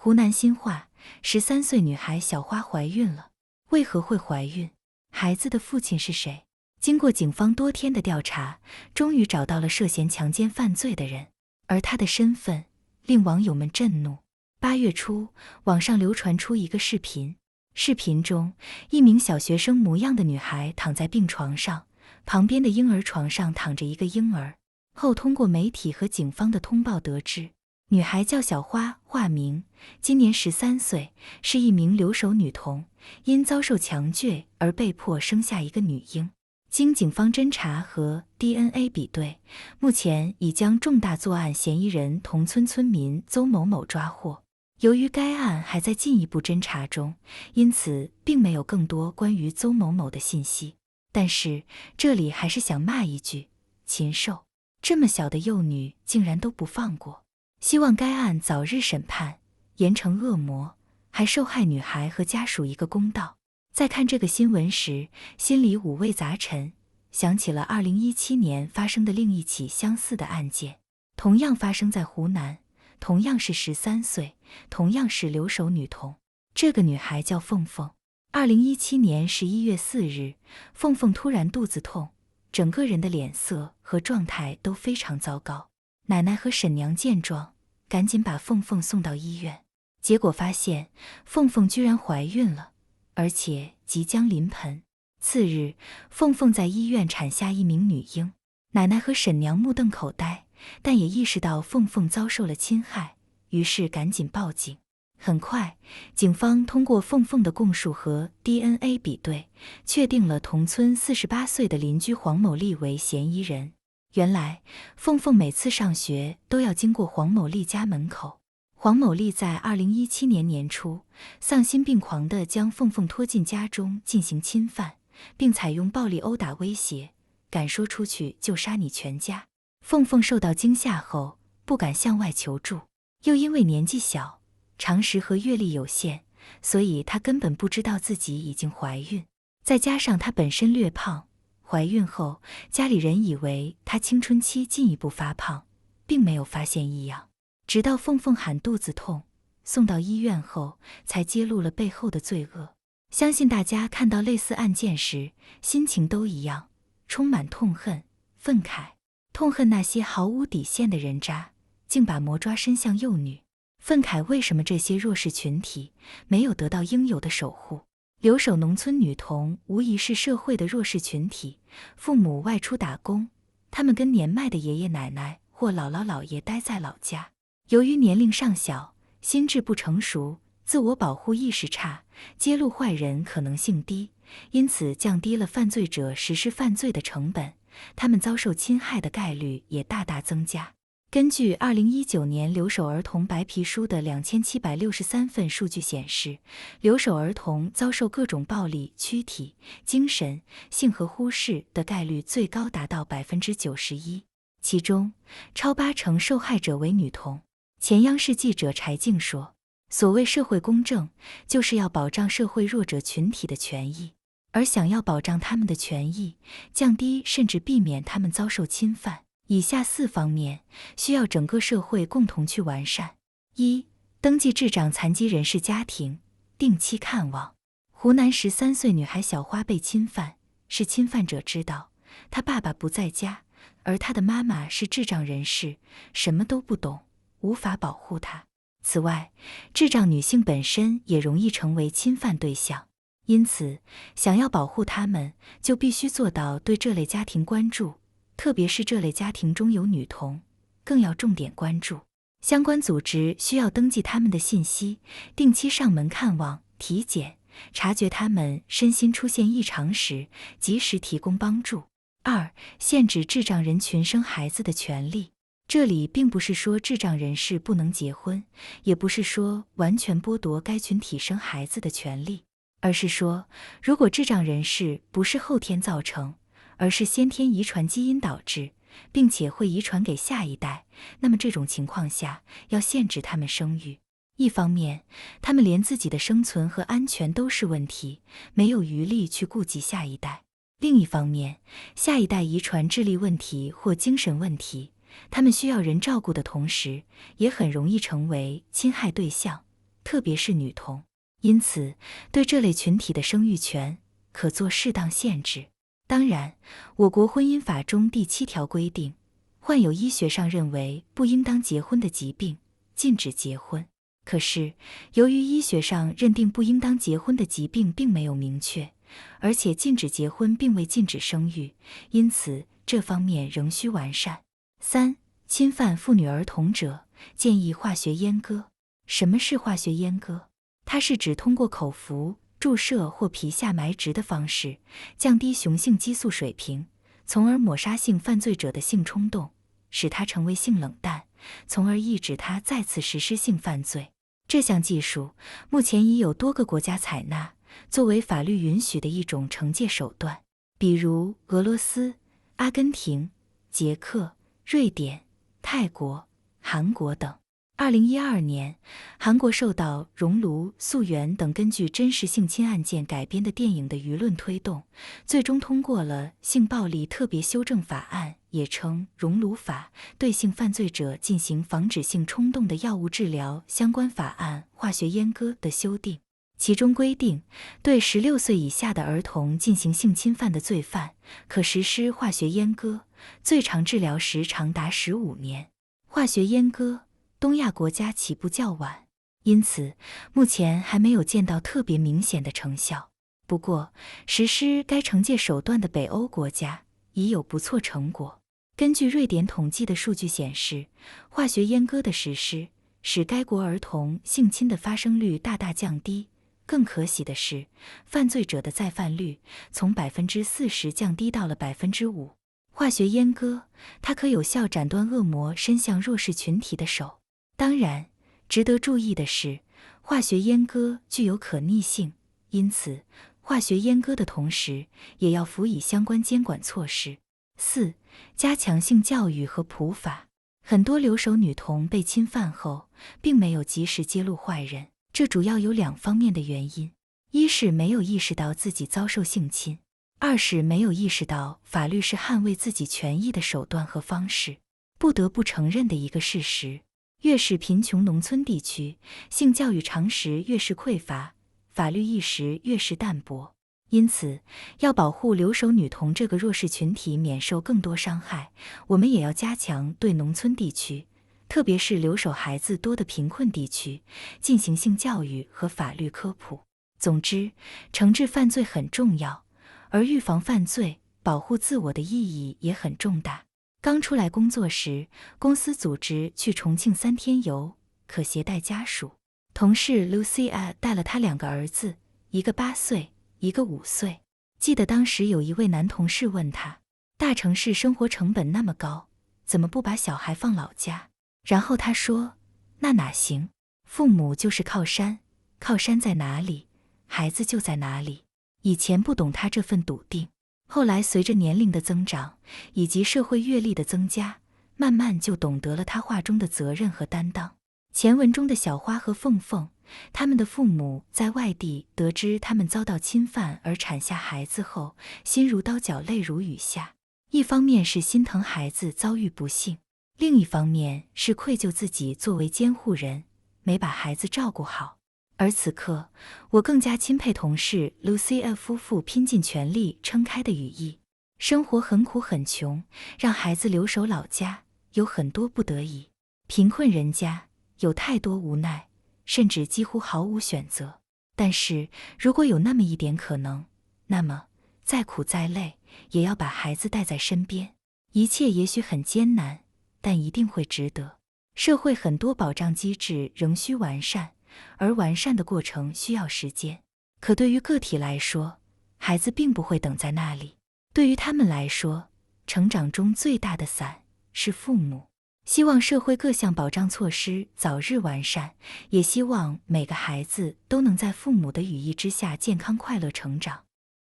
湖南新化13岁女孩小花怀孕了，为何会怀孕？孩子的父亲是谁？经过警方多天的调查，终于找到了涉嫌强奸犯罪的人，而他的身份令网友们震怒。8月初，网上流传出一个视频，视频中一名小学生模样的女孩躺在病床上，旁边的婴儿床上躺着一个婴儿。后通过媒体和警方的通报得知，女孩叫小花，化名，今年13岁，是一名留守女童，因遭受强虐而被迫生下一个女婴。经警方侦查和 DNA 比对，目前已将重大作案嫌疑人同村村民邹某某抓获。由于该案还在进一步侦查中，因此并没有更多关于邹某某的信息。但是这里还是想骂一句，禽兽！这么小的幼女竟然都不放过，希望该案早日审判，严惩恶魔，还受害女孩和家属一个公道。在看这个新闻时，心里五味杂陈，想起了2017年发生的另一起相似的案件，同样发生在湖南，同样是13岁，同样是留守女童。这个女孩叫凤凤。2017年11月4日，凤凤突然肚子痛，整个人的脸色和状态都非常糟糕。奶奶和婶娘见状，赶紧把凤凤送到医院，结果发现凤凤居然怀孕了，而且即将临盆。次日，凤凤在医院产下一名女婴，奶奶和婶娘目瞪口呆，但也意识到凤凤遭受了侵害，于是赶紧报警。很快，警方通过凤凤的供述和 DNA 比对，确定了同村48岁的邻居黄某利为嫌疑人。原来，凤凤每次上学都要经过黄某利家门口。黄某利在2017年年初，丧心病狂地将凤凤拖进家中进行侵犯，并采用暴力殴打威胁，敢说出去就杀你全家。凤凤受到惊吓后，不敢向外求助，又因为年纪小，常识和阅历有限，所以她根本不知道自己已经怀孕。再加上她本身略胖，怀孕后家里人以为她青春期进一步发胖，并没有发现异样。直到凤凤喊肚子痛，送到医院后，才揭露了背后的罪恶。相信大家看到类似案件时，心情都一样，充满痛恨、愤慨，痛恨那些毫无底线的人渣，竟把魔抓伸向幼女。愤慨为什么这些弱势群体没有得到应有的守护。留守农村女童无疑是社会的弱势群体，父母外出打工，他们跟年迈的爷爷奶奶或姥姥姥爷待在老家。由于年龄尚小，心智不成熟，自我保护意识差，揭露坏人可能性低，因此降低了犯罪者实施犯罪的成本，他们遭受侵害的概率也大大增加。根据2019年留守儿童白皮书的2763份数据显示，留守儿童遭受各种暴力、躯体、精神、性和忽视的概率最高达到91%，其中超80%受害者为女童。前央视记者柴静说，所谓社会公正，就是要保障社会弱者群体的权益，而想要保障他们的权益，降低甚至避免他们遭受侵犯，以下4方面需要整个社会共同去完善。1、登记智障残疾人士家庭，定期看望。湖南13岁女孩小花被侵犯，是侵犯者知道她爸爸不在家，而她的妈妈是智障人士，什么都不懂，无法保护她。此外，智障女性本身也容易成为侵犯对象，因此想要保护她们，就必须做到对这类家庭关注，特别是这类家庭中有女童，更要重点关注。相关组织需要登记他们的信息，定期上门看望、体检，察觉他们身心出现异常时，及时提供帮助。2、限制智障人群生孩子的权利。这里并不是说智障人士不能结婚，也不是说完全剥夺该群体生孩子的权利，而是说，如果智障人士不是后天造成，而是先天遗传基因导致，并且会遗传给下一代，那么这种情况下要限制他们生育。一方面，他们连自己的生存和安全都是问题，没有余力去顾及下一代；另一方面，下一代遗传智力问题或精神问题，他们需要人照顾的同时，也很容易成为侵害对象，特别是女童。因此，对这类群体的生育权可做适当限制。当然，我国婚姻法中第7条规定，患有医学上认为不应当结婚的疾病，禁止结婚。可是，由于医学上认定不应当结婚的疾病并没有明确，而且禁止结婚并未禁止生育，因此这方面仍需完善。3. 侵犯妇女儿童者，建议化学阉割。什么是化学阉割？它是指通过口服、注射或皮下埋植的方式，降低雄性激素水平，从而抹杀性犯罪者的性冲动，使他成为性冷淡，从而抑制他再次实施性犯罪。这项技术目前已有多个国家采纳，作为法律允许的一种惩戒手段，比如俄罗斯、阿根廷、捷克、瑞典、泰国、韩国等。2012年，韩国受到《熔炉溯源》等根据真实性侵案件改编的电影的舆论推动，最终通过了性暴力特别修正法案，也称熔炉法，对性犯罪者进行防止性冲动的药物治疗相关法案化学阉割的修订。其中规定，对16岁以下的儿童进行性侵犯的罪犯，可实施化学阉割，最长治疗时长达15年。化学阉割东亚国家起步较晚，因此目前还没有见到特别明显的成效。不过，实施该惩戒手段的北欧国家已有不错成果。根据瑞典统计的数据显示，化学阉割的实施使该国儿童性侵的发生率大大降低。更可喜的是，犯罪者的再犯率从40%降低到了5%。化学阉割，它可有效斩断恶魔伸向弱势群体的手。当然，值得注意的是，化学阉割具有可逆性，因此，化学阉割的同时，也要辅以相关监管措施。4. 加强性教育和普法。很多留守女童被侵犯后，并没有及时揭露坏人，这主要有2方面的原因：一是没有意识到自己遭受性侵，二是没有意识到法律是捍卫自己权益的手段和方式。不得不承认的一个事实，越是贫穷农村地区，性教育常识越是匮乏，法律意识越是淡薄。因此，要保护留守女童这个弱势群体免受更多伤害，我们也要加强对农村地区，特别是留守孩子多的贫困地区，进行性教育和法律科普。总之，惩治犯罪很重要，而预防犯罪、保护自我的意义也很重大。刚出来工作时，公司组织去重庆3天游，可携带家属。同事 Lucia 带了她2个儿子，一个8岁，一个5岁。记得当时有一位男同事问她，大城市生活成本那么高，怎么不把小孩放老家？然后她说，那哪行，父母就是靠山，靠山在哪里，孩子就在哪里。以前不懂她这份笃定，后来随着年龄的增长以及社会阅历的增加，慢慢就懂得了她话中的责任和担当。前文中的小花和凤凤，他们的父母在外地得知他们遭到侵犯而产下孩子后，心如刀绞，泪如雨下。一方面是心疼孩子遭遇不幸，另一方面是愧疚自己作为监护人没把孩子照顾好。而此刻，我更加钦佩同事 Lucia 夫妇拼尽全力撑开的羽翼。生活很苦很穷，让孩子留守老家，有很多不得已。贫困人家有太多无奈，甚至几乎毫无选择。但是如果有那么一点可能，那么再苦再累，也要把孩子带在身边。一切也许很艰难，但一定会值得。社会很多保障机制仍需完善，而完善的过程需要时间。可对于个体来说，孩子并不会等在那里。对于他们来说，成长中最大的伞是父母。希望社会各项保障措施早日完善，也希望每个孩子都能在父母的羽翼之下健康快乐成长。